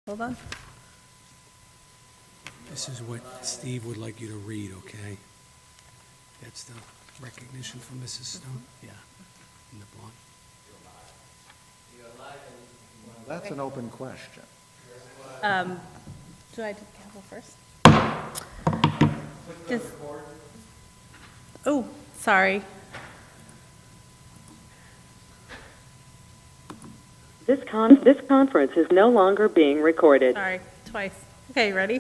hold on. This is what Steve would like you to read, okay? That's the recognition from Mrs. Stone? Yeah, in the blonde. That's an open question. Do I do gavel first? Oh, sorry. This conference is no longer being recorded. Sorry, twice. Okay, ready?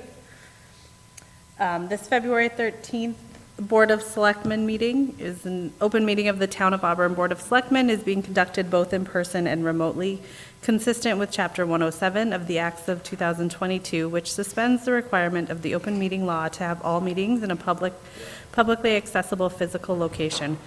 This February 13th Board of Selectmen meeting is an open meeting of the Town of Auburn Board of Selectmen, is being conducted both in person and remotely, consistent with Chapter 107 of the Acts of 2022, which suspends the requirement of the open meeting law to have all meetings in a publicly accessible physical location.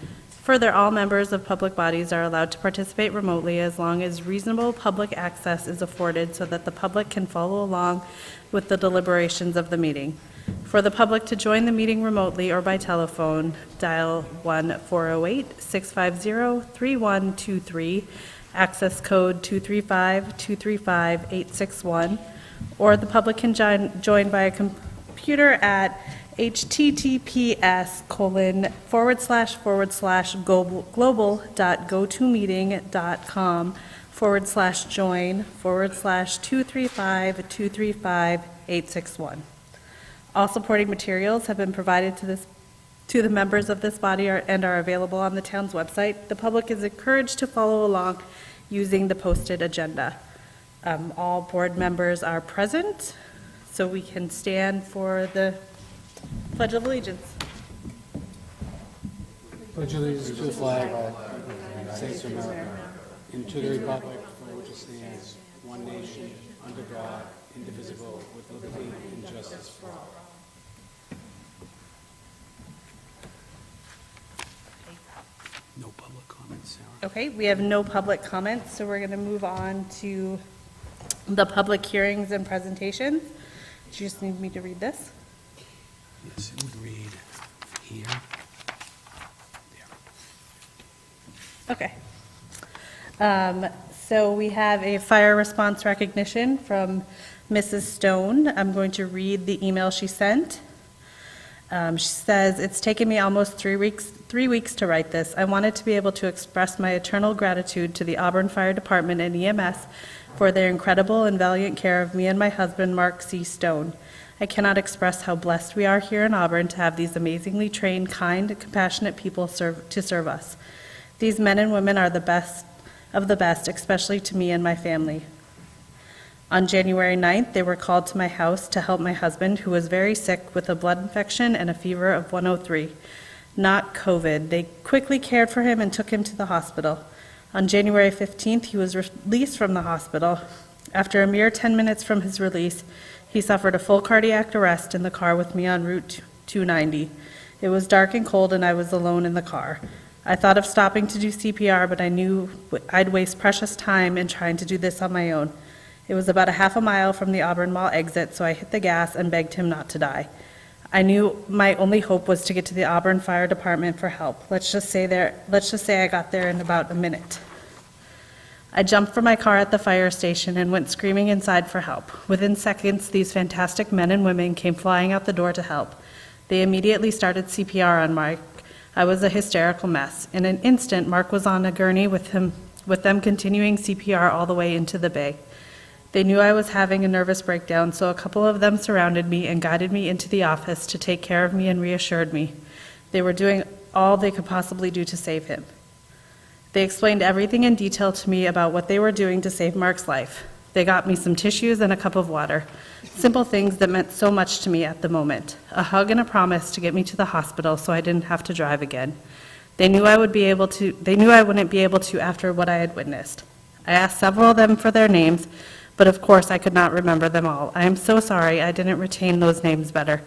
Further, all members of public bodies are allowed to participate remotely as long as reasonable public access is afforded so that the public can follow along with the deliberations of the meeting. For the public to join the meeting remotely or by telephone, dial 1-408-650-3123, access code 235-235-861, or the public can join by a computer at https://global.gotomeeting.com/join/235-235-861. All supporting materials have been provided to the members of this body and are available on the town's website. The public is encouraged to follow along using the posted agenda. All board members are present, so we can stand for the Pledge of Allegiance. Pledge allegiance to the flag of the United States of America and to the republic for which it stands, one nation, under God, indivisible, with liberty and justice for all. No public comments, Sarah. Okay, we have no public comments, so we're going to move on to the public hearings and presentations. Do you just need me to read this? Yes, it would read here. There. Okay. So we have a fire response recognition from Mrs. Stone. I'm going to read the email she sent. She says, "It's taken me almost 3 weeks to write this. I wanted to be able to express my eternal gratitude to the Auburn Fire Department and EMS for their incredible and valiant care of me and my husband, Mark C. Stone. I cannot express how blessed we are here in Auburn to have these amazingly trained, kind, and compassionate people to serve us. These men and women are the best of the best, especially to me and my family. On January 9th, they were called to my house to help my husband, who was very sick with a blood infection and a fever of 103. Not COVID. They quickly cared for him and took him to the hospital. On January 15th, he was released from the hospital. After a mere 10 minutes from his release, he suffered a full cardiac arrest in the car with me on Route 290. It was dark and cold, and I was alone in the car. I thought of stopping to do CPR, but I knew I'd waste precious time in trying to do this on my own. It was about a half a mile from the Auburn Mall exit, so I hit the gas and begged him not to die. I knew my only hope was to get to the Auburn Fire Department for help. Let's just say I got there in about a minute. I jumped from my car at the fire station and went screaming inside for help. Within seconds, these fantastic men and women came flying out the door to help. They immediately started CPR on Mark. I was a hysterical mess. In an instant, Mark was on a gurney with them continuing CPR all the way into the bay. They knew I was having a nervous breakdown, so a couple of them surrounded me and guided me into the office to take care of me and reassured me. They were doing all they could possibly do to save him. They explained everything in detail to me about what they were doing to save Mark's life. They got me some tissues and a cup of water. Simple things that meant so much to me at the moment. A hug and a promise to get me to the hospital so I didn't have to drive again. They knew I wouldn't be able to after what I had witnessed. I asked several of them for their names, but of course I could not remember them all. I am so sorry I didn't retain those names better.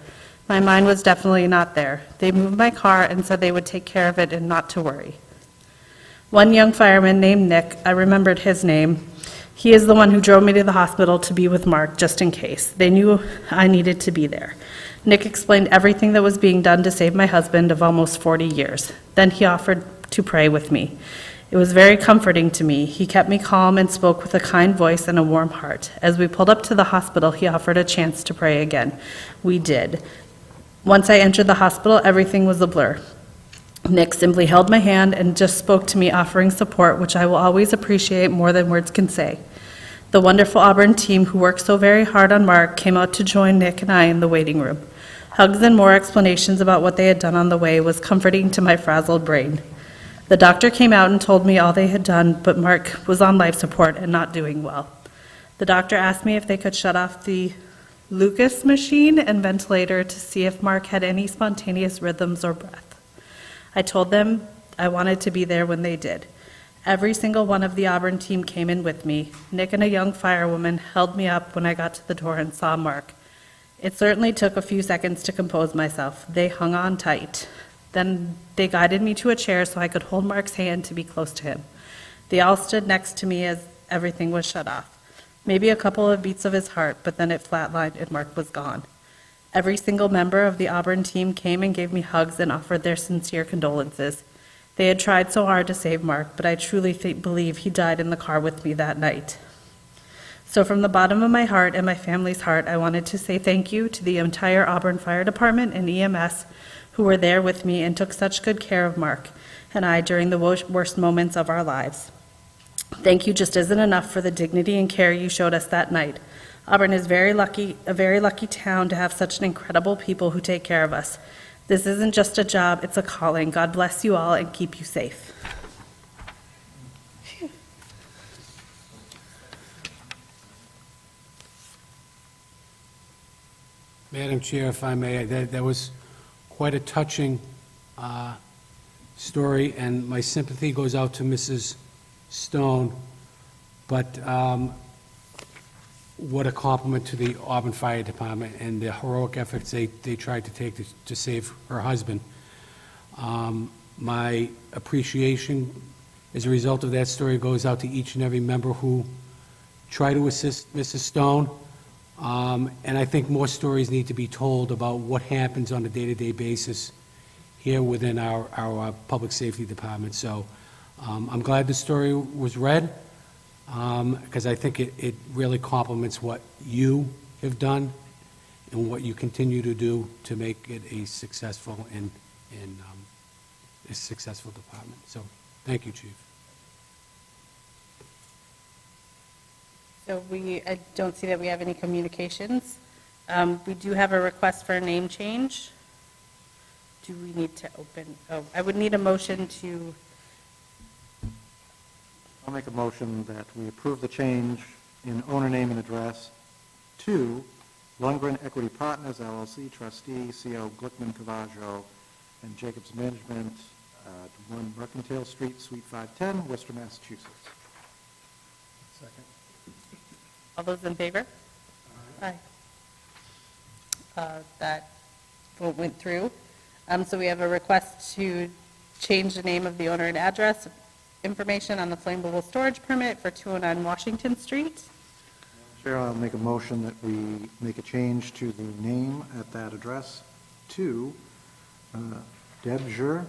My mind was definitely not there. They moved my car and said they would take care of it and not to worry. One young fireman named Nick, I remembered his name. He is the one who drove me to the hospital to be with Mark, just in case. They knew I needed to be there. Nick explained everything that was being done to save my husband of almost 40 years. Then he offered to pray with me. It was very comforting to me. He kept me calm and spoke with a kind voice and a warm heart. As we pulled up to the hospital, he offered a chance to pray again. We did. Once I entered the hospital, everything was a blur. Nick simply held my hand and just spoke to me, offering support, which I will always appreciate more than words can say. The wonderful Auburn team who worked so very hard on Mark came out to join Nick and I in the waiting room. Hugs and more explanations about what they had done on the way was comforting to my frazzled brain. The doctor came out and told me all they had done, but Mark was on life support and not doing well. The doctor asked me if they could shut off the Lucas machine and ventilator to see if Mark had any spontaneous rhythms or breath. I told them I wanted to be there when they did. Every single one of the Auburn team came in with me. Nick and a young firewoman held me up when I got to the door and saw Mark. It certainly took a few seconds to compose myself. They hung on tight. Then they guided me to a chair so I could hold Mark's hand to be close to him. They all stood next to me as everything was shut off. Maybe a couple of beats of his heart, but then it flatlined and Mark was gone. Every single member of the Auburn team came and gave me hugs and offered their sincere condolences. They had tried so hard to save Mark, but I truly believe he died in the car with me that night. So from the bottom of my heart and my family's heart, I wanted to say thank you to the entire Auburn Fire Department and EMS who were there with me and took such good care of Mark and I during the worst moments of our lives. Thank you just isn't enough for the dignity and care you showed us that night. Auburn is a very lucky town to have such an incredible people who take care of us. This isn't just a job, it's a calling. God bless you all and keep you safe. Madam Chair, if I may, that was quite a touching story, and my sympathy goes out to Mrs. Stone, but what a compliment to the Auburn Fire Department and the heroic efforts they tried to take to save her husband. My appreciation as a result of that story goes out to each and every member who tried to assist Mrs. Stone. And I think more stories need to be told about what happens on a day-to-day basis here within our public safety department. So I'm glad the story was read, because I think it really complements what you have done and what you continue to do to make it a successful and a successful department. So thank you, Chief. So I don't see that we have any communications. We do have a request for a name change. Do we need to open, I would need a motion to, I'll make a motion that we approve the change in owner name and address to Lundgren Equity Partners LLC, trustee C.O. Glickman Cavaggio, and Jacobs Management, 1 Mercantile Street, Suite 510, Worcester, Massachusetts. Second. all those in favor? Aye. That vote went through. So we have a request to change the name of the owner and address information on the flammable storage permit for 209 Washington Street. Chair, I'll make a motion that we make a change to the name at that address to Deb Jr.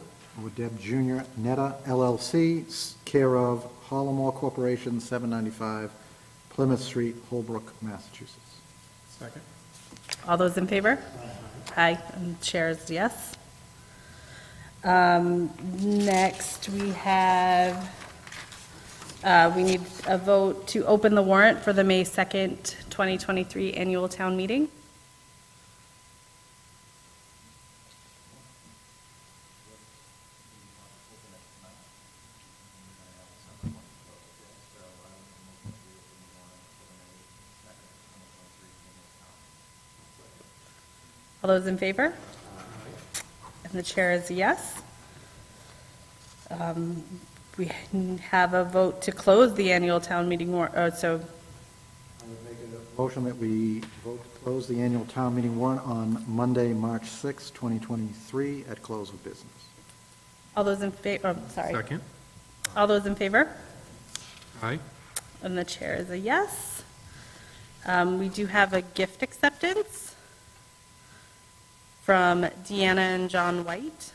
or Deb Jr. Netta LLC, care of Hollamore Corporation, 795 Plymouth Street, Holbrook, Massachusetts. Second. All those in favor? Aye, and chair is yes. Next, we have, we need a vote to open the warrant for the May 2nd, 2023 annual town meeting. All those in favor? And the chair is a yes. We have a vote to close the annual town meeting, so I would make a motion that we vote to close the annual town meeting warrant on Monday, March 6, 2023, at close of business. all those in favor, sorry. Second. All those in favor? Aye. And the chair is a yes. We do have a gift acceptance from Deanna and John White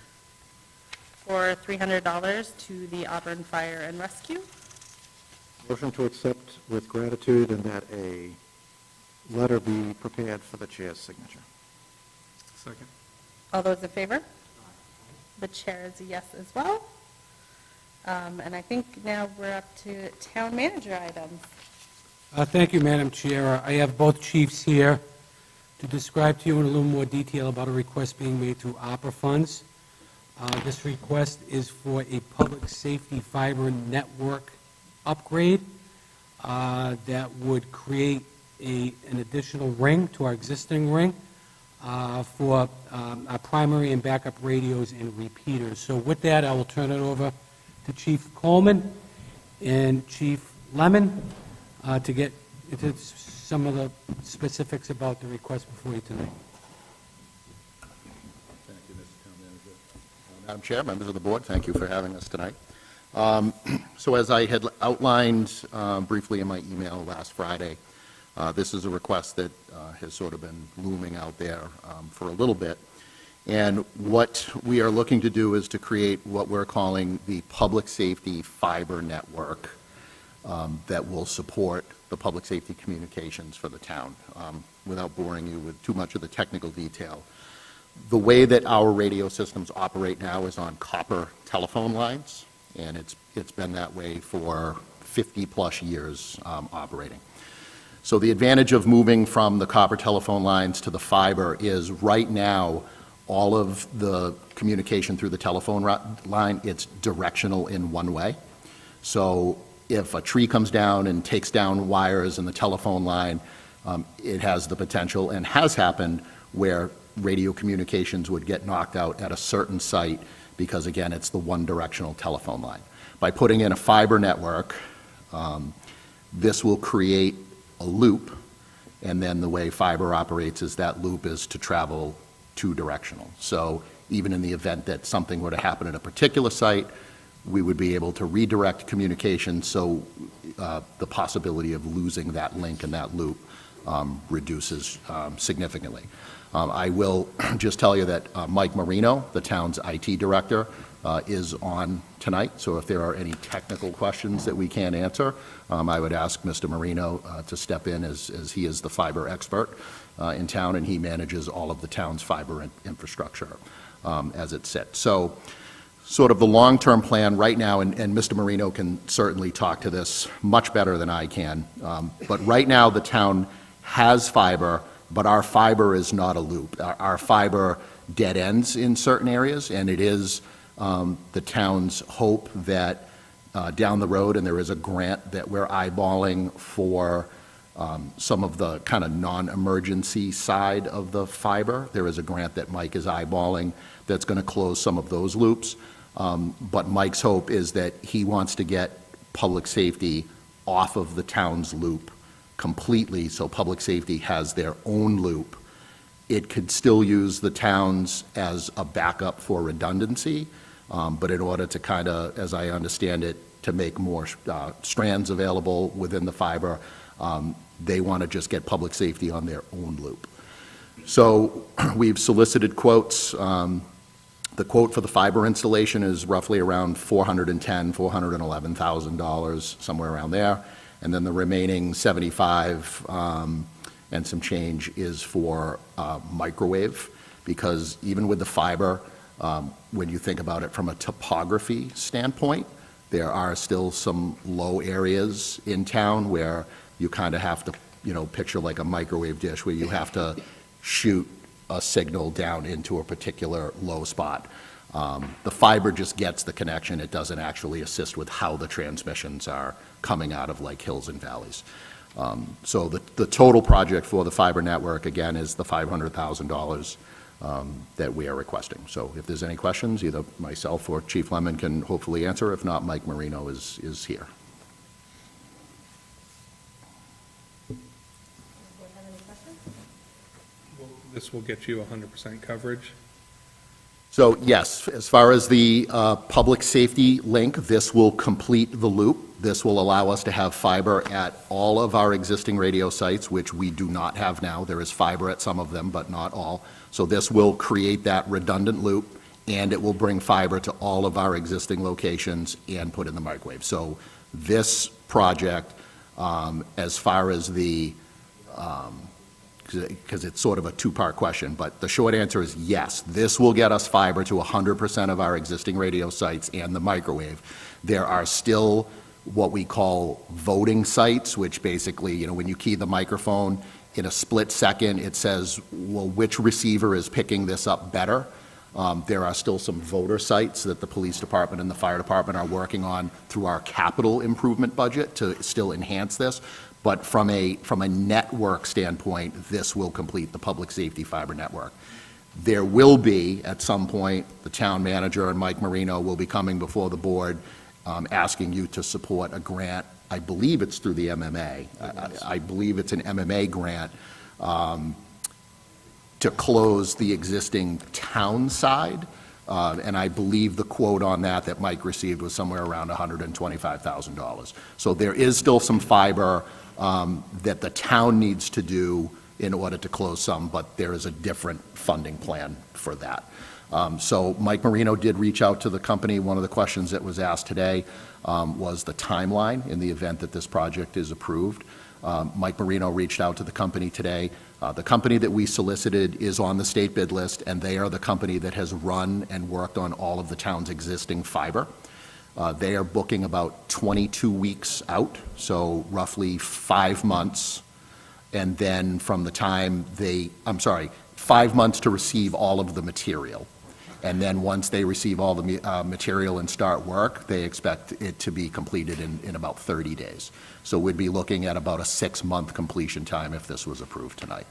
for $300 to the Auburn Fire and Rescue. Motion to accept with gratitude and that a letter be prepared for the chair's signature. Second. All those in favor? The chair is a yes as well. And I think now we're up to town manager items. Thank you, Madam Chair. I have both chiefs here to describe to you in a little more detail about a request being made through opera funds. This request is for a public safety fiber network upgrade that would create an additional ring to our existing ring for our primary and backup radios and repeaters. So with that, I will turn it over to Chief Coleman and Chief Lemon to get into some of the specifics about the request before you tonight. Thank you, Mr. Town Manager. Madam Chair, members of the board, thank you for having us tonight. So as I had outlined briefly in my email last Friday, this is a request that has sort of been looming out there for a little bit. And what we are looking to do is to create what we're calling the public safety fiber network that will support the public safety communications for the town. Without boring you with too much of the technical detail, the way that our radio systems operate now is on copper telephone lines, and it's been that way for 50-plus years operating. So the advantage of moving from the copper telephone lines to the fiber is right now, all of the communication through the telephone line, it's directional in one way. So if a tree comes down and takes down wires in the telephone line, it has the potential, and has happened, where radio communications would get knocked out at a certain site because, again, it's the one-directional telephone line. By putting in a fiber network, this will create a loop, and then the way fiber operates is that loop is to travel two-directional. So even in the event that something were to happen at a particular site, we would be able to redirect communication, so the possibility of losing that link and that loop reduces significantly. I will just tell you that Mike Marino, the town's IT director, is on tonight, so if there are any technical questions that we can't answer, I would ask Mr. Marino to step in, as he is the fiber expert in town, and he manages all of the town's fiber infrastructure as it sits. So sort of the long-term plan right now, and Mr. Marino can certainly talk to this much better than I can, but right now the town has fiber, but our fiber is not a loop. Our fiber dead ends in certain areas, and it is the town's hope that down the road, and there is a grant that we're eyeballing for some of the kind of non-emergency side of the fiber. There is a grant that Mike is eyeballing that's going to close some of those loops. But Mike's hope is that he wants to get public safety off of the town's loop completely, so public safety has their own loop. It could still use the town's as a backup for redundancy, but in order to kind of, as I understand it, to make more strands available within the fiber, they want to just get public safety on their own loop. So we've solicited quotes. The quote for the fiber installation is roughly around $411,000, somewhere around there. And then the remaining 75 and some change is for microwave, because even with the fiber, when you think about it from a topography standpoint, there are still some low areas in town where you kind of have to, picture like a microwave dish where you have to shoot a signal down into a particular low spot. The fiber just gets the connection. It doesn't actually assist with how the transmissions are coming out of like hills and valleys. So the total project for the fiber network, again, is the $500,000 that we are requesting. So if there's any questions, either myself or Chief Lemon can hopefully answer. If not, Mike Marino is here. This will get you 100% coverage. So yes, as far as the public safety link, this will complete the loop. This will allow us to have fiber at all of our existing radio sites, which we do not have now. There is fiber at some of them, but not all. So this will create that redundant loop and it will bring fiber to all of our existing locations and put in the microwave. So this project, as far as the, because it's sort of a two-part question, but the short answer is yes, this will get us fiber to 100% of our existing radio sites and the microwave. There are still what we call voting sites, which basically, when you key the microphone, in a split second, it says, well, which receiver is picking this up better? There are still some voter sites that the police department and the fire department are working on through our capital improvement budget to still enhance this. But from a network standpoint, this will complete the public safety fiber network. There will be, at some point, the town manager and Mike Marino will be coming before the board asking you to support a grant. I believe it's through the MMA. I believe it's an MMA grant to close the existing town side. And I believe the quote on that Mike received was somewhere around $125,000. So there is still some fiber that the town needs to do in order to close some, but there is a different funding plan for that. So Mike Marino did reach out to the company. One of the questions that was asked today was the timeline in the event that this project is approved. Mike Marino reached out to the company today. The company that we solicited is on the state bid list, and they are the company that has run and worked on all of the town's existing fiber. They are booking about 22 weeks out, so roughly 5 months. And then from the time 5 months to receive all of the material. And then once they receive all the material and start work, they expect it to be completed in about 30 days. So we'd be looking at about a 6-month completion time if this was approved tonight.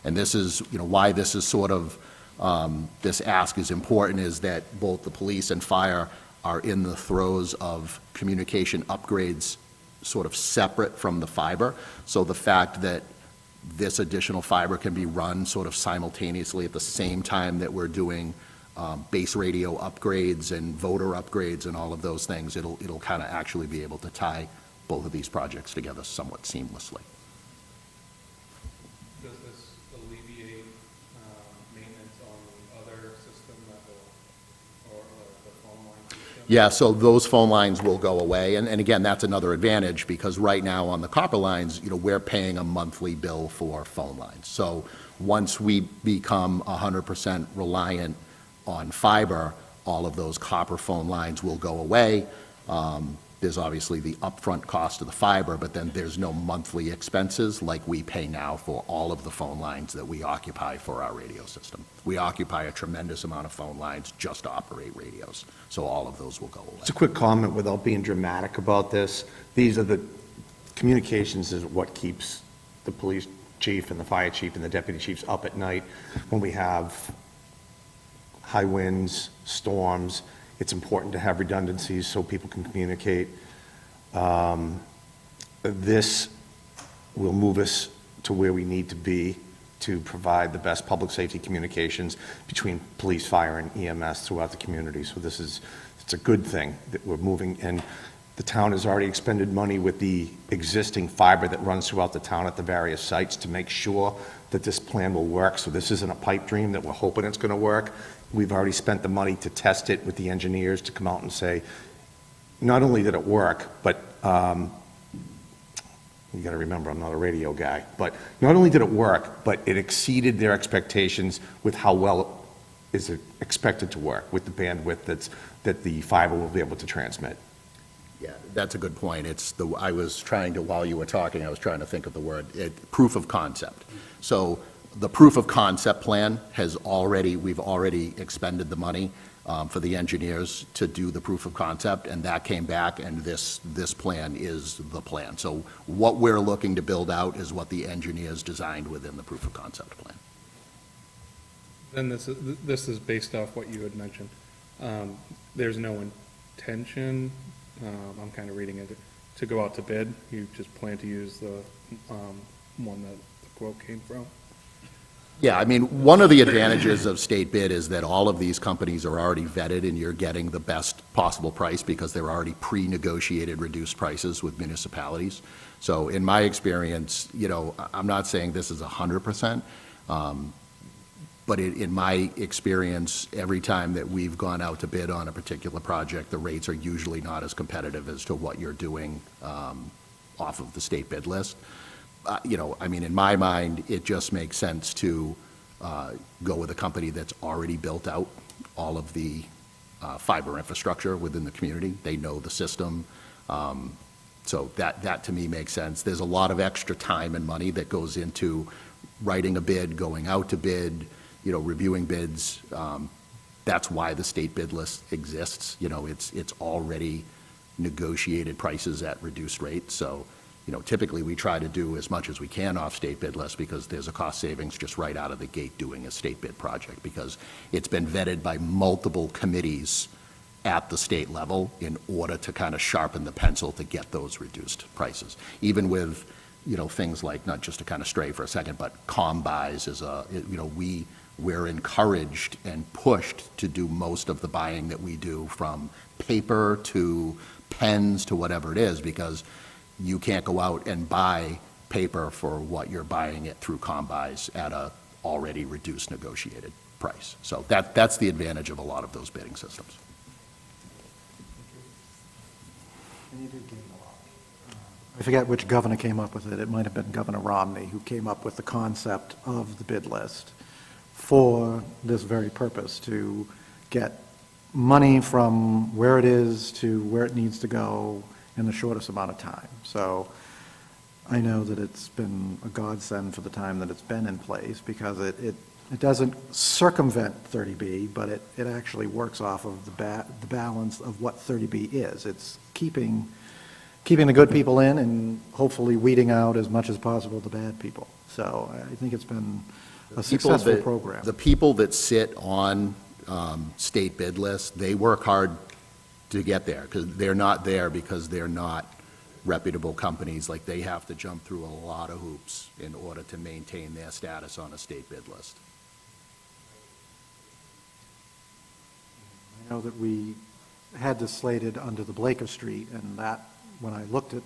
And this is, why this is sort of, this ask is important is that both the police and fire are in the throes of communication upgrades sort of separate from the fiber. So the fact that this additional fiber can be run sort of simultaneously at the same time that we're doing base radio upgrades and voter upgrades and all of those things, it'll kind of actually be able to tie both of these projects together somewhat seamlessly. Does this alleviate maintenance on the other system or the phone line system? Yeah, so those phone lines will go away, and again, that's another advantage, because right now on the copper lines, we're paying a monthly bill for phone lines. So once we become 100% reliant on fiber, all of those copper phone lines will go away. There's obviously the upfront cost of the fiber, but then there's no monthly expenses like we pay now for all of the phone lines that we occupy for our radio system. We occupy a tremendous amount of phone lines just to operate radios, so all of those will go away. Just a quick comment without being dramatic about this. These are the communications is what keeps the police chief and the fire chief and the deputy chiefs up at night when we have high winds, storms. It's important to have redundancies so people can communicate. This will move us to where we need to be to provide the best public safety communications between police, fire, and EMS throughout the community. So it's a good thing that we're moving, and the town has already expended money with the existing fiber that runs throughout the town at the various sites to make sure that this plan will work. So this isn't a pipe dream that we're hoping it's going to work. We've already spent the money to test it with the engineers to come out and say, not only did it work, but you got to remember, I'm not a radio guy, but not only did it work, but it exceeded their expectations with how well is it expected to work with the bandwidth that the fiber will be able to transmit. Yeah, that's a good point. While you were talking, I was trying to think of the word, proof of concept. So the proof of concept plan we've already expended the money for the engineers to do the proof of concept, and that came back, and this plan is the plan. So what we're looking to build out is what the engineers designed within the proof of concept plan. Then this is based off what you had mentioned. There's no intention, I'm kind of reading it, to go out to bid. You just plan to use the one that the quote came from? Yeah, I mean, one of the advantages of state bid is that all of these companies are already vetted and you're getting the best possible price because they're already pre-negotiated reduced prices with municipalities. So in my experience, I'm not saying this is 100%, But in my experience, every time that we've gone out to bid on a particular project, the rates are usually not as competitive as to what you're doing off of the state bid list. I mean, in my mind, it just makes sense to go with a company that's already built out all of the fiber infrastructure within the community. They know the system. So that to me makes sense. There's a lot of extra time and money that goes into writing a bid, going out to bid, reviewing bids. That's why the state bid list exists. It's already negotiated prices at reduced rates. So, typically we try to do as much as we can off state bid list because there's a cost savings just right out of the gate doing a state bid project because it's been vetted by multiple committees at the state level in order to kind of sharpen the pencil to get those reduced prices. Even with, things like, not just to kind of stray for a second, but buys is we're encouraged and pushed to do most of the buying that we do, from paper to pens to whatever it is, because you can't go out and buy paper for what you're buying it through buys at a already reduced negotiated price. So that's the advantage of a lot of those bidding systems. I forget which governor came up with it. It might have been Governor Romney who came up with the concept of the bid list for this very purpose, to get money from where it is to where it needs to go in the shortest amount of time. So I know that it's been a godsend for the time that it's been in place, because it doesn't circumvent 30B, but it actually works off of the balance of what 30B is. It's keeping the good people in and hopefully weeding out as much as possible the bad people. So I think it's been a successful program. The people that sit on state bid lists, they work hard to get there, because they're not there because they're not reputable companies. Like, they have to jump through a lot of hoops in order to maintain their status on a state bid list. I know that we had this slated under the Blaker Street, and that, when I looked at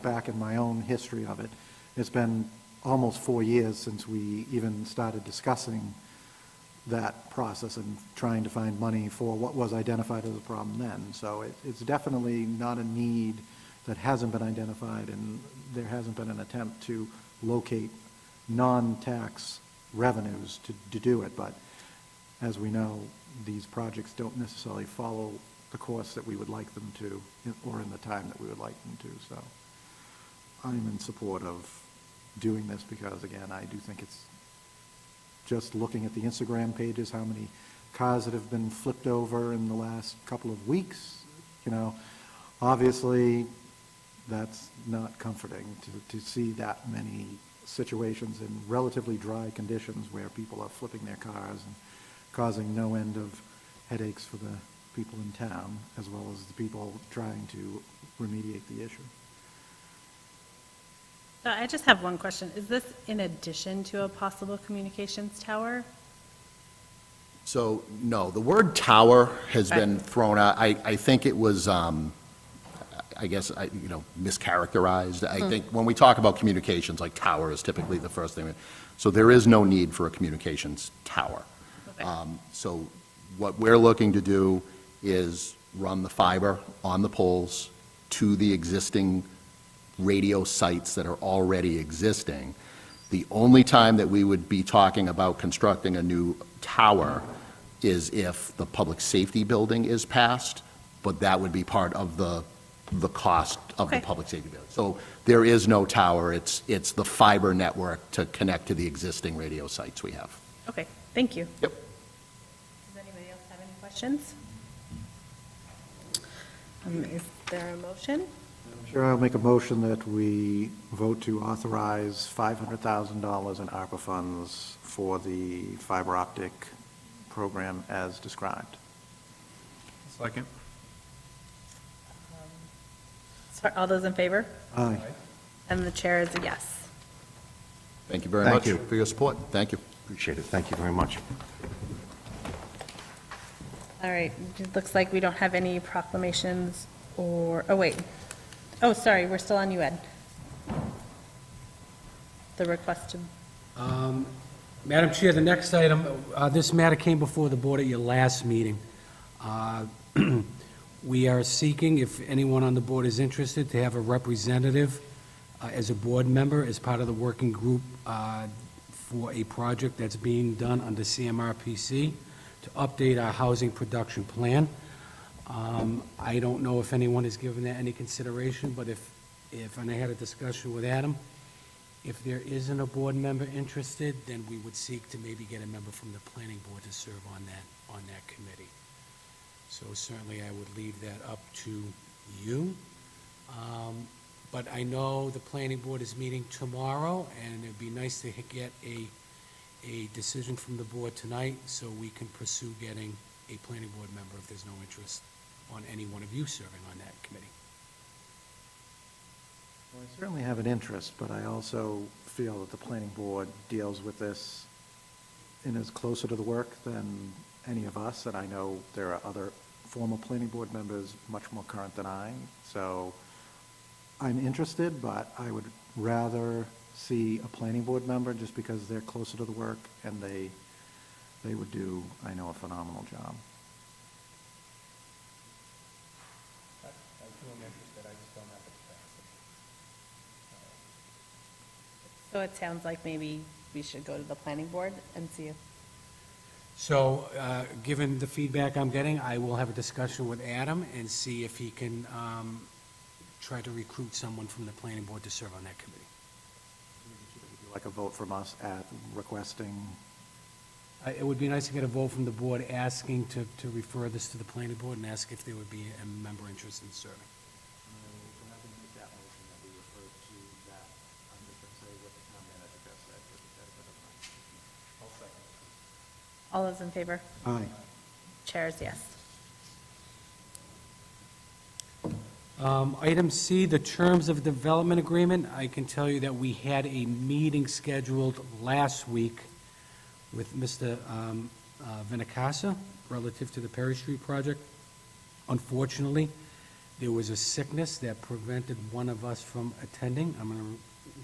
back in my own history of it, it's been almost 4 years since we even started discussing that process and trying to find money for what was identified as a problem then. So it's definitely not a need that hasn't been identified, and there hasn't been an attempt to locate non-tax revenues to do it. But as we know, these projects don't necessarily follow the course that we would like them to, or in the time that we would like them to. So I'm in support of doing this because, again, I do think it's just looking at the Instagram pages, how many cars that have been flipped over in the last couple of weeks. Obviously that's not comforting to see that many situations in relatively dry conditions where people are flipping their cars and causing no end of headaches for the people in town, as well as the people trying to remediate the issue. I just have one question. Is this in addition to a possible communications tower? So, no, the word tower has Okay. been thrown out. I think it was, mischaracterized. I think when we talk about communications, like tower is typically the first thing. So there is no need for a communications tower. Okay. So what we're looking to do is run the fiber on the poles to the existing radio sites that are already existing. The only time that we would be talking about constructing a new tower is if the public safety building is passed, but that would be part of the cost of the Okay. public safety building. So there is no tower, it's the fiber network to connect to the existing radio sites we have. Okay, thank you. Yep. Does anybody else have any questions? Is there a motion? Sure, I'll make a motion that we vote to authorize $500,000 in ARPA funds for the fiber optic program as described. Second. Sorry, all those in favor? Aye. And the chair is a yes. Thank you very Thank much you. for your support. Thank you. Appreciate it. Thank you very much. All right, it looks like we don't have any proclamations oh, wait. Oh, sorry, we're still on you, Ed. The request to, Madam Chair, the next item, this matter came before the board at your last meeting. Uh, We are seeking, if anyone on the board is interested, to have a representative as a board member, as part of the working group for a project that's being done under CMRPC to update our housing production plan. I don't know if anyone has given that any consideration, but and I had a discussion with Adam, if there isn't a board member interested, then we would seek to maybe get a member from the planning board to serve on that committee. So certainly I would leave that up to you. But I know the planning board is meeting tomorrow, and it'd be nice to get a decision from the board tonight so we can pursue getting a planning board member if there's no interest on any one of you serving on that committee. Well, I certainly have an interest, but I also feel that the planning board deals with this and is closer to the work than any of us, and I know there are other former planning board members much more current than I, so I'm interested, but I would rather see a planning board member just because they're closer to the work and they would do, I know, a phenomenal job. I feel interested, I just don't have the capacity. So it sounds like maybe we should go to the planning board and see if, So, given the feedback I'm getting, I will have a discussion with Adam and see if he can try to recruit someone from the planning board to serve on that committee. Would you like a vote from us at requesting? It would be nice to get a vote from the board asking to refer this to the planning board and ask if there would be a member interested in serving. We're not going to make that motion that we refer to that. I'm just going to say what the town manager just said. I'll second. all those in favor? Aye. Chairs, yes. Item C, the terms of development agreement. I can tell you that we had a meeting scheduled last week with Mr. Vinicasa relative to the Perry Street project. Unfortunately, there was a sickness that prevented one of us from attending. I'm going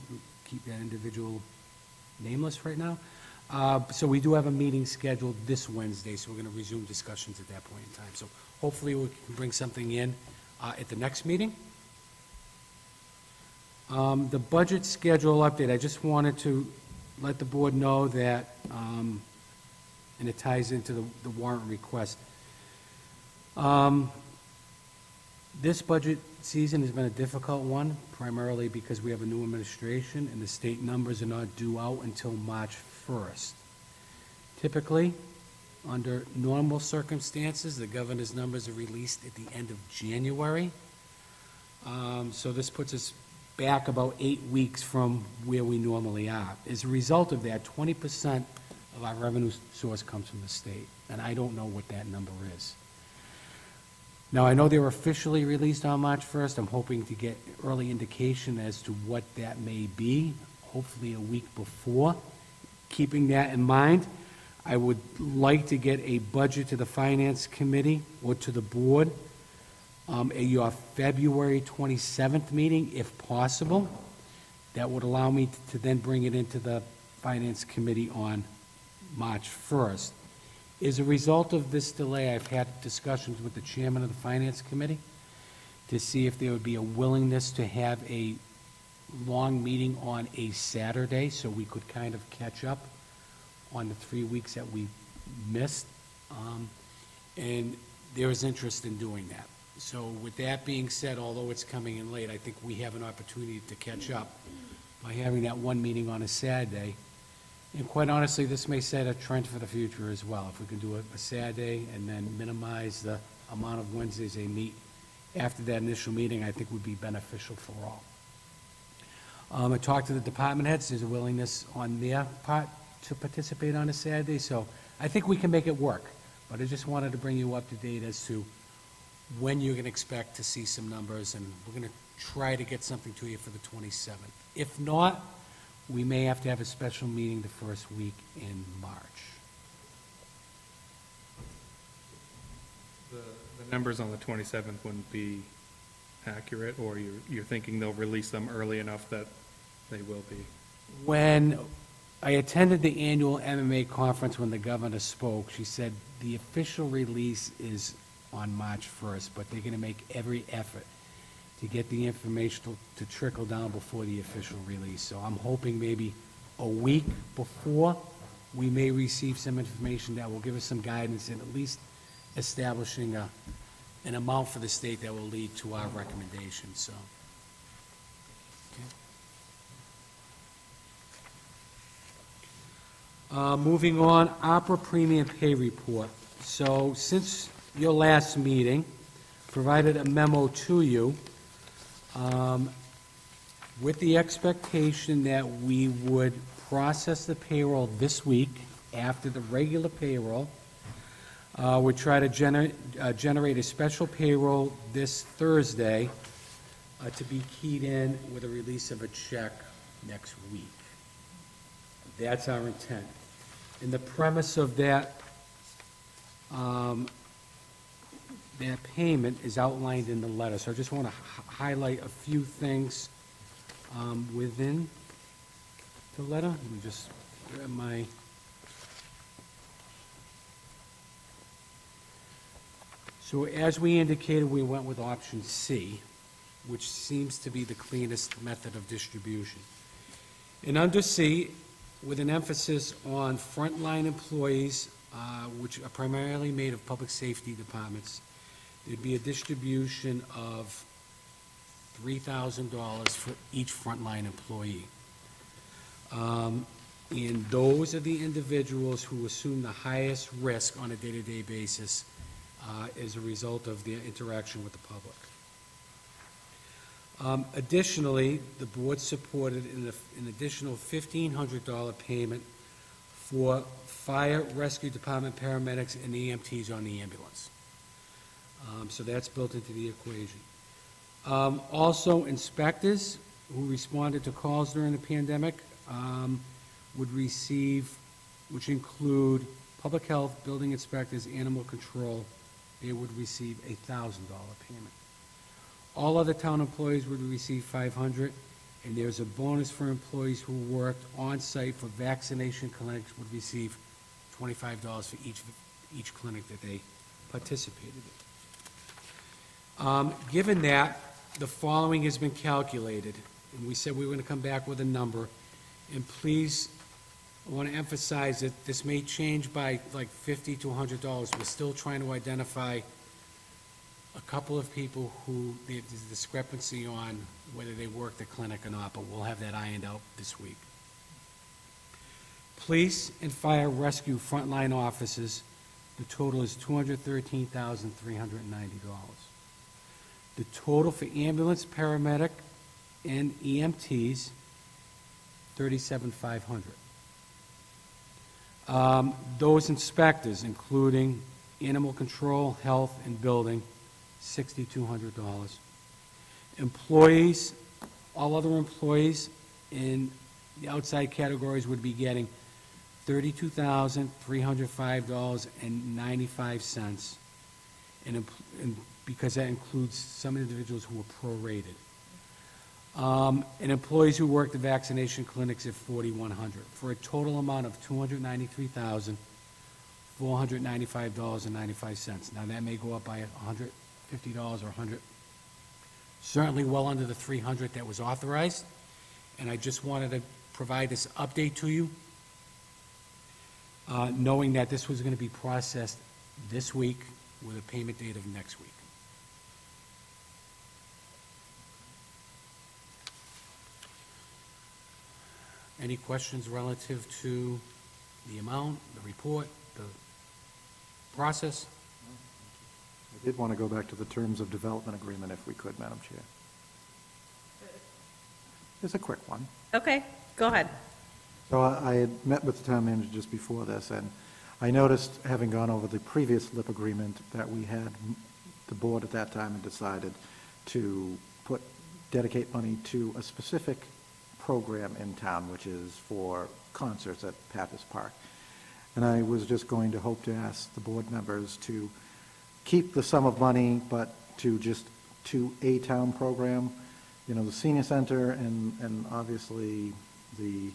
to keep that individual nameless right now. So we do have a meeting scheduled this Wednesday, so we're going to resume discussions at that point in time. So hopefully we can bring something in at the next meeting. The budget schedule update, I just wanted to let the board know that, and it ties into the warrant request. This budget season has been a difficult one, primarily because we have a new administration and the state numbers are not due out until March 1st. Typically, under normal circumstances, the governor's numbers are released at the end of January. So this puts us back about 8 weeks from where we normally are. As a result of that, 20% of our revenue source comes from the state, and I don't know what that number is. Now, I know they were officially released on March 1st. I'm hoping to get early indication as to what that may be, hopefully a week before. Keeping that in mind, I would like to get a budget to the Finance Committee or to the board at your February 27th meeting, if possible. That would allow me to then bring it into the Finance Committee on March 1st. As a result of this delay, I've had discussions with the chairman of the Finance Committee to see if there would be a willingness to have a long meeting on a Saturday, so we could kind of catch up on the 3 weeks that we missed. And there is interest in doing that. So with that being said, although it's coming in late, I think we have an opportunity to catch up by having that one meeting on a Saturday. And quite honestly, this may set a trend for the future as well. If we can do a Saturday and then minimize the amount of Wednesdays they meet after that initial meeting, I think would be beneficial for all. I talked to the department heads. There's a willingness on their part to participate on a Saturday, so I think we can make it work. But I just wanted to bring you up to date as to when you can expect to see some numbers, and we're going to try to get something to you for the 27th. If not, we may have to have a special meeting the first week in March. The numbers on the 27th wouldn't be accurate, or you're thinking they'll release them early enough that they will be? When I attended the annual MMA conference when the governor spoke. She said the official release is on March 1st, but they're going to make every effort to get the information to trickle down before the official release. So I'm hoping maybe a week before, we may receive some information that will give us some guidance in at least establishing an amount for the state that will lead to our recommendation, so. Moving on, opera premium pay report. So since your last meeting, provided a memo to you with the expectation that we would process the payroll this week after the regular payroll. We'd try to generate a special payroll this Thursday to be keyed in with a release of a check next week. That's our intent. And the premise of that payment is outlined in the letter. So I just want to highlight a few things within the letter. Let me just grab my... So as we indicated, we went with option C, which seems to be the cleanest method of distribution. And under C, with an emphasis on frontline employees, which are primarily made of public safety departments, there'd be a distribution of $3,000 for each frontline employee. And those are the individuals who assume the highest risk on a day-to-day basis as a result of their interaction with the public. Additionally, the board supported an additional $1,500 payment for fire rescue department paramedics and EMTs on the ambulance. So that's built into the equation. Also, inspectors who responded to calls during the pandemic would receive, which include public health, building inspectors, animal control, they would receive a $1,000 payment. All other town employees would receive $500, and there's a bonus for employees who worked on-site for vaccination clinics would receive $25 for each clinic that they participated in. Given that, the following has been calculated, and we said we were going to come back with a number, and please, I want to emphasize that this may change by like $50 to $100. We're still trying to identify a couple of people who there's discrepancy on whether they work the clinic or not, but we'll have that ironed out this week. Police and fire rescue frontline officers, the total is $213,390. The total for ambulance, paramedic, and EMTs, $37,500. Those inspectors, including animal control, health, and building, $6,200. Employees, all other employees in the outside categories would be getting $32,305.95, and because that includes some individuals who are prorated. And employees who work the vaccination clinics at $4,100, for a total amount of $293,495.95. Now, that may go up by $150 or $100, certainly well under the $300 that was authorized, and I just wanted to provide this update to you, knowing that this was going to be processed this week with a payment date of next week. Any questions relative to the amount, the report, the process? I did want to go back to the terms of development agreement if we could, Madam Chair. It's a quick one. Okay, go ahead. So I had met with the town manager just before this, and I noticed, having gone over the previous LIP agreement, that we had, the board at that time had decided to dedicate money to a specific program in town, which is for concerts at Pappas Park. And I was just going to hope to ask the board members to keep the sum of money, but to a town program, you know, the senior center and obviously the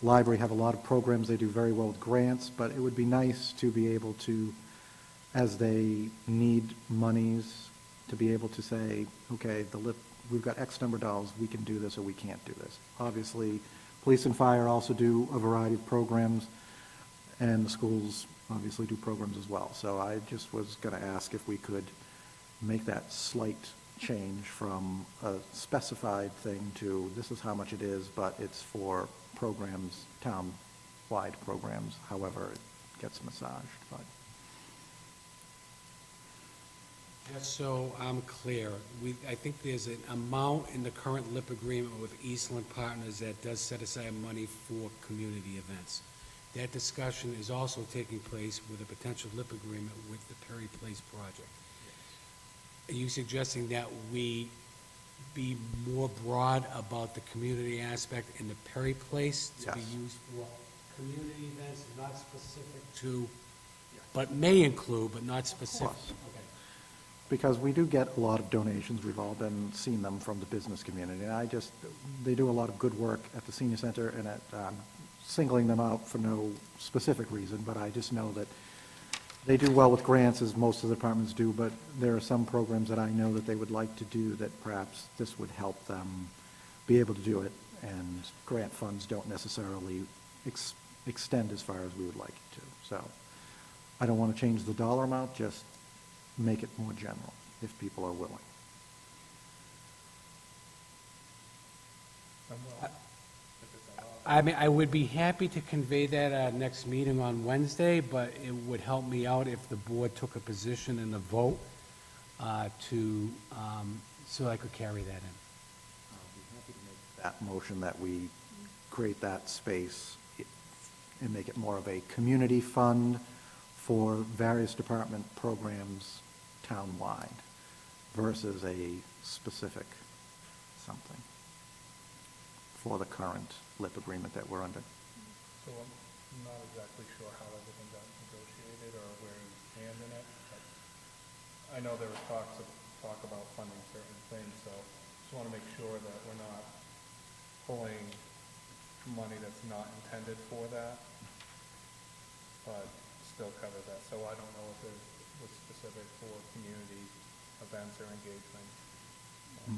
library have a lot of programs, they do very well with grants, but it would be nice to be able to, as they need monies, to be able to say, okay, we've got X number of dollars, we can do this or we can't do this. Obviously, police and fire also do a variety of programs, and the schools obviously do programs as well. So I just was going to ask if we could make that slight change from a specified thing to this is how much it is, but it's for programs, town-wide programs, however it gets massaged, but. Just so I'm clear, I think there's an amount in the current LIP agreement with Eastland Partners that does set aside money for community events. That discussion is also taking place with a potential LIP agreement with the Perry Place project. Are you suggesting that we be more broad about the community aspect in the Perry Place to be Yes. used for community events, not specific to, but may include, but not specific? course. Okay. Because we do get a lot of donations, we've all seen them from the business community, and they do a lot of good work at the senior center, and singling them out for no specific reason, but I just know that they do well with grants, as most of the departments do, but there are some programs that I know that they would like to do that perhaps this would help them be able to do it, and grant funds don't necessarily extend as far as we would like it to. So I don't want to change the dollar amount, just make it more general, if people are willing. I mean, I would be happy to convey that at our next meeting on Wednesday, but it would help me out if the board took a position in the vote so I could carry that in. I'll be happy to make that motion that we create that space and make it more of a community fund for various department programs townwide versus a specific something for the current LIP agreement that we're under. So I'm not exactly sure how everything got negotiated or where you stand in it, but I know there was talk about funding certain things, so just want to make sure that we're not pulling money that's not intended for that, but still cover that. So I don't know if it was specific for community events or engagement.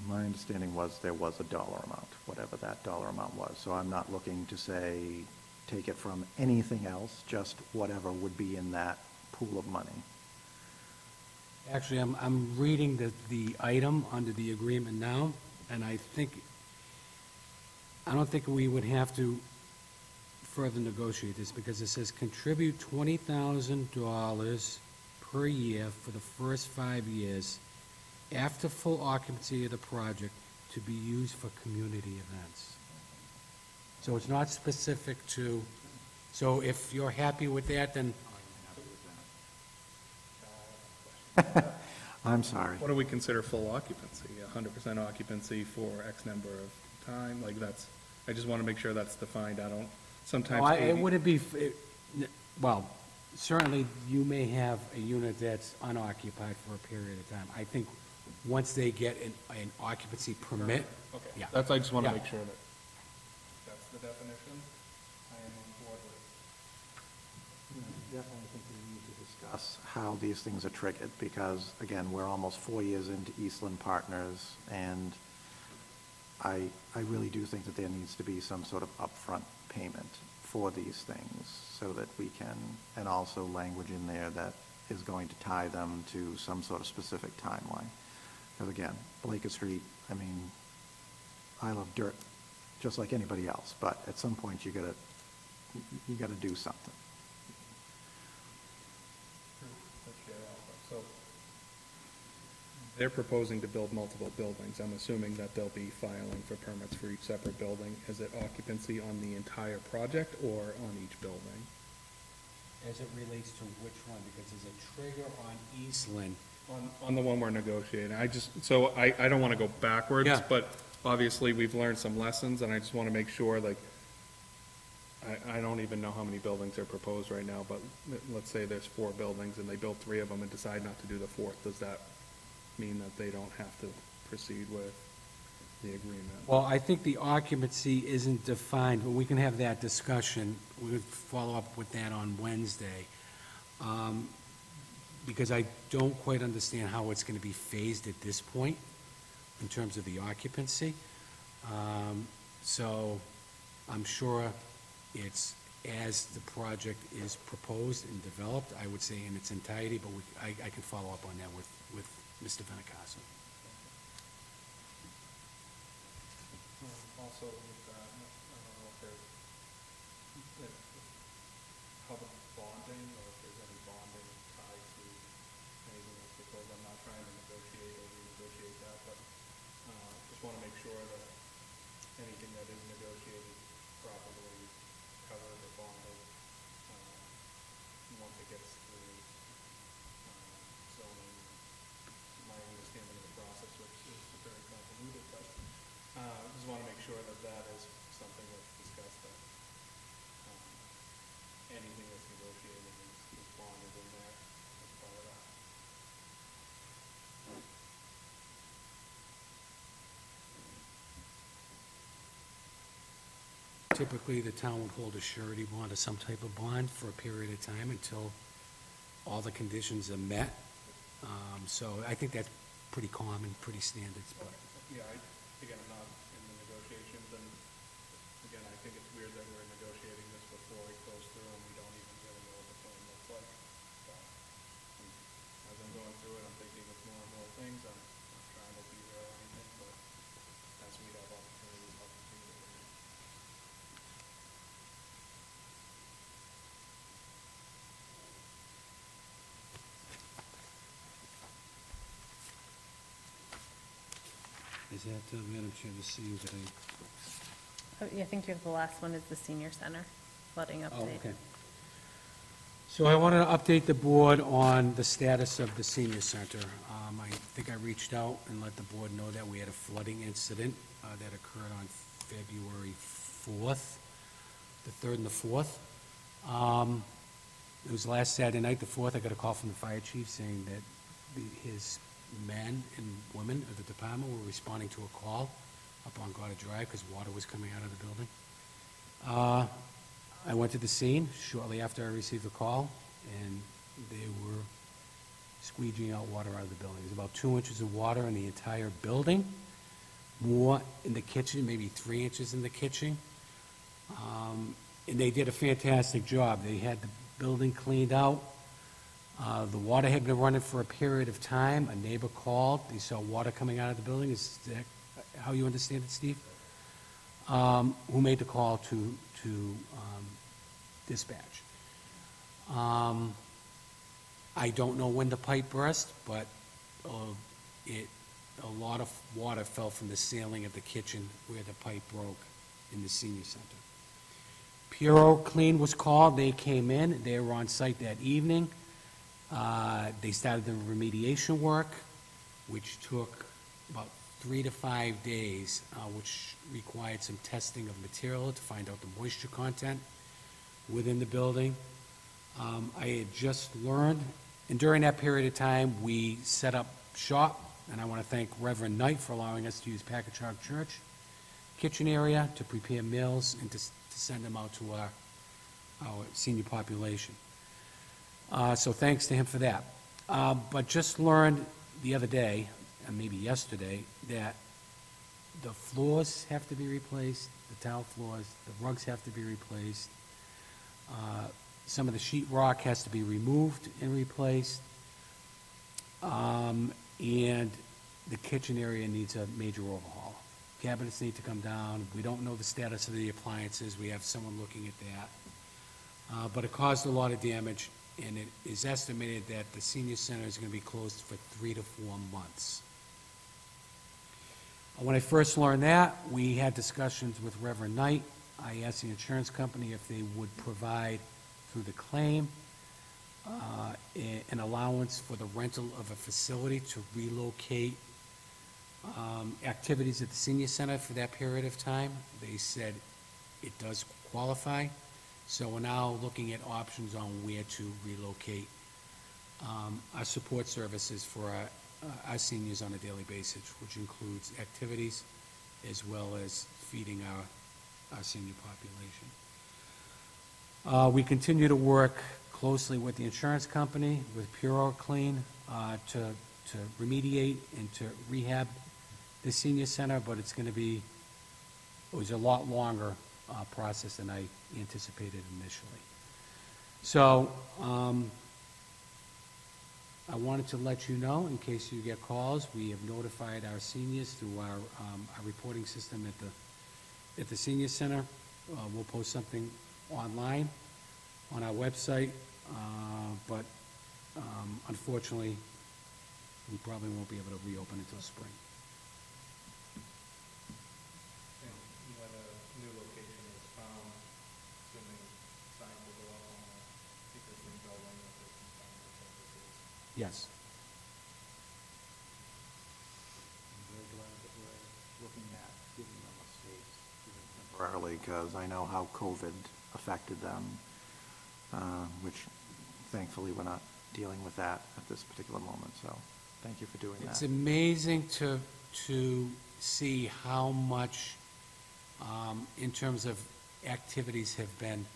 My understanding was there was a dollar amount, whatever that dollar amount was. So I'm not looking to say, take it from anything else, just whatever would be in that pool of money. Actually, I'm reading the item under the agreement now, and I don't think we would have to further negotiate this, because it says contribute $20,000 per year for the first 5 years after full occupancy of the project to be used for community events. So it's not specific to, so if you're happy with that, then I'm sorry. What do we consider full occupancy? 100% occupancy for X number of time? Like that's, I just want to make sure that's defined. I don't, sometimes. it wouldn't be, well, certainly you may have a unit that's unoccupied for a period of time. I think once they get an occupancy permit. Okay, Yeah. that's, I just want to Yeah. make sure that that's the definition. I am on board with. Definitely think we need to discuss how these things are triggered, because, again, we're almost 4 years into Eastland Partners, and I really do think that there needs to be some sort of upfront payment for these things, so that we can, and also language in there that is going to tie them to some sort of specific timeline. Because again, Blakey Street, I mean, I love dirt, just like anybody else, but at some point you gotta do something. So they're proposing to build multiple buildings. I'm assuming that they'll be filing for permits for each separate building. Is it occupancy on the entire project or on each building? As it relates to which one, because there's a trigger on Eastland. On the one we're negotiating. So I don't want to go backwards, Yeah. but obviously we've learned some lessons, and I just want to make sure, like, I don't even know how many buildings are proposed right now, but let's say there's 4 buildings and they build 3 of them and decide not to do the 4th. Does that mean that they don't have to proceed with the agreement. Well, I think the occupancy isn't defined, but we can have that discussion. We'll follow up with that on Wednesday. Because I don't quite understand how it's going to be phased at this point in terms of the occupancy. So I'm sure it's as the project is proposed and developed, I would say in its entirety, but I can follow up on that with Mr. Benincasa. Also with that, I don't know if there's, how the bonding, or if there's any bonding tied to anything that's proposed. I'm not trying to negotiate or renegotiate that, but just want to make sure that anything that is negotiated properly covered or bonded once it gets through zoning. My understanding of the process, which is very convoluted, but just want to make sure that that is something that's discussed, that anything that's negotiated is bonded in there as part of that. Typically, the town would hold a surety bond or some type of bond for a period of time until all the conditions are met. So I think that's pretty common, pretty standard, but Yeah, again, I'm not in the negotiations, and again, I think it's weird that we're negotiating this before it goes through and we don't even really know what the plan looks like. But as I'm going through it, I'm thinking of more and more things. I'm not trying to derail anything, but as we have opportunities, I'll continue to look at it. is that, Madam Chair, the same that Oh, yeah, I think you have the last one is the senior center flooding update. Oh, okay. So I wanted to update the board on the status of the senior center. I think I reached out and let the board know that we had a flooding incident that occurred on February 4th, the 3rd and the 4th. It was last Saturday night, the 4th, I got a call from the fire chief saying that his men and women of the department were responding to a call up on Goddard Drive because water was coming out of the building. I went to the scene shortly after I received the call, and they were squeegeeing out water out of the building. There's about 2 inches of water in the entire building, more in the kitchen, maybe 3 inches in the kitchen. And they did a fantastic job. They had the building cleaned out. The water had been running for a period of time. A neighbor called. They saw water coming out of the building. Is that how you understand it, Steve? Who made the call to dispatch. I don't know when the pipe burst, but a lot of water fell from the ceiling of the kitchen where the pipe broke in the senior center. Puro Clean was called. They came in. They were on site that evening. They started the remediation work, which took about 3 to 5 days, which required some testing of material to find out the moisture content within the building. I had just learned, and during that period of time, we set up shop, and I want to thank Reverend Knight for allowing us to use Packagug Church kitchen area to prepare meals and to send them out to our senior population. So thanks to him for that. But just learned the other day, and maybe yesterday, that the floors have to be replaced, the tile floors, the rugs have to be replaced. Some of the sheet rock has to be removed and replaced. And the kitchen area needs a major overhaul. Cabinets need to come down. We don't know the status of the appliances. We have someone looking at that. But it caused a lot of damage, and it is estimated that the senior center is going to be closed for 3 to 4 months. When I first learned that, we had discussions with Reverend Knight. I asked the insurance company if they would provide, through the claim, an allowance for the rental of a facility to relocate activities at the senior center for that period of time. They said it does qualify, so we're now looking at options on where to relocate our support services for our seniors on a daily basis, which includes activities as well as feeding our senior population. We continue to work closely with the insurance company, with Pure Clean, to remediate and to rehab the senior center, but it was a lot longer process than I anticipated initially. So, I wanted to let you know, in case you get calls, we have notified our seniors through our reporting system at the senior center. We'll post something online on our website, but unfortunately, we probably won't be able to reopen until spring. When a new location is found, assuming signs will go up on the existing building, if there's some signs or services. Yes. I'm very glad that we're looking at giving them a space even temporarily, because I know how COVID affected them, which thankfully we're not dealing with that at this particular moment, so thank you for doing It's that. amazing to see how much, in terms of activities, have been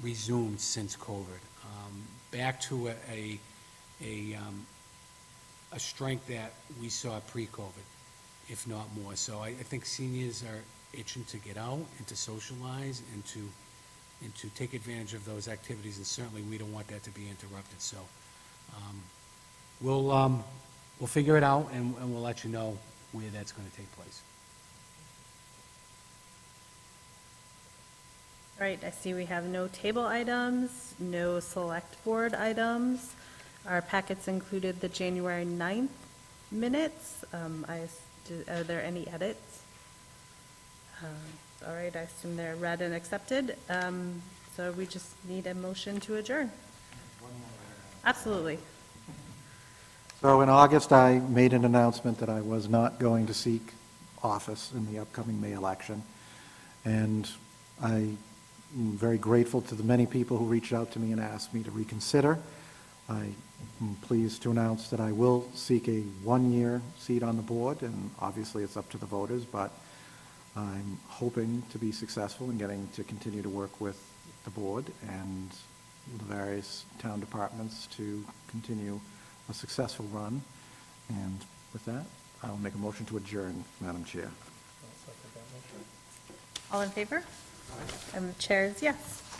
resumed since COVID. Back to a strength that we saw pre-COVID, if not more. So I think seniors are itching to get out and to socialize and to take advantage of those activities, and certainly we don't want that to be interrupted. So we'll figure it out, and we'll let you know where that's going to take place. All right, I see we have no table items, no select board items. Our packets included the January 9th minutes. Are there any edits? All right, I assume they're read and accepted. So we just need a motion to adjourn. Absolutely. So in August, I made an announcement that I was not going to seek office in the upcoming May election. And I am very grateful to the many people who reached out to me and asked me to reconsider. I am pleased to announce that I will seek a one-year seat on the board, and obviously it's up to the voters, but I'm hoping to be successful in getting to continue to work with the board and the various town departments to continue a successful run. And with that, I'll make a motion to adjourn, Madam Chair. All in favor? And the chair is yes.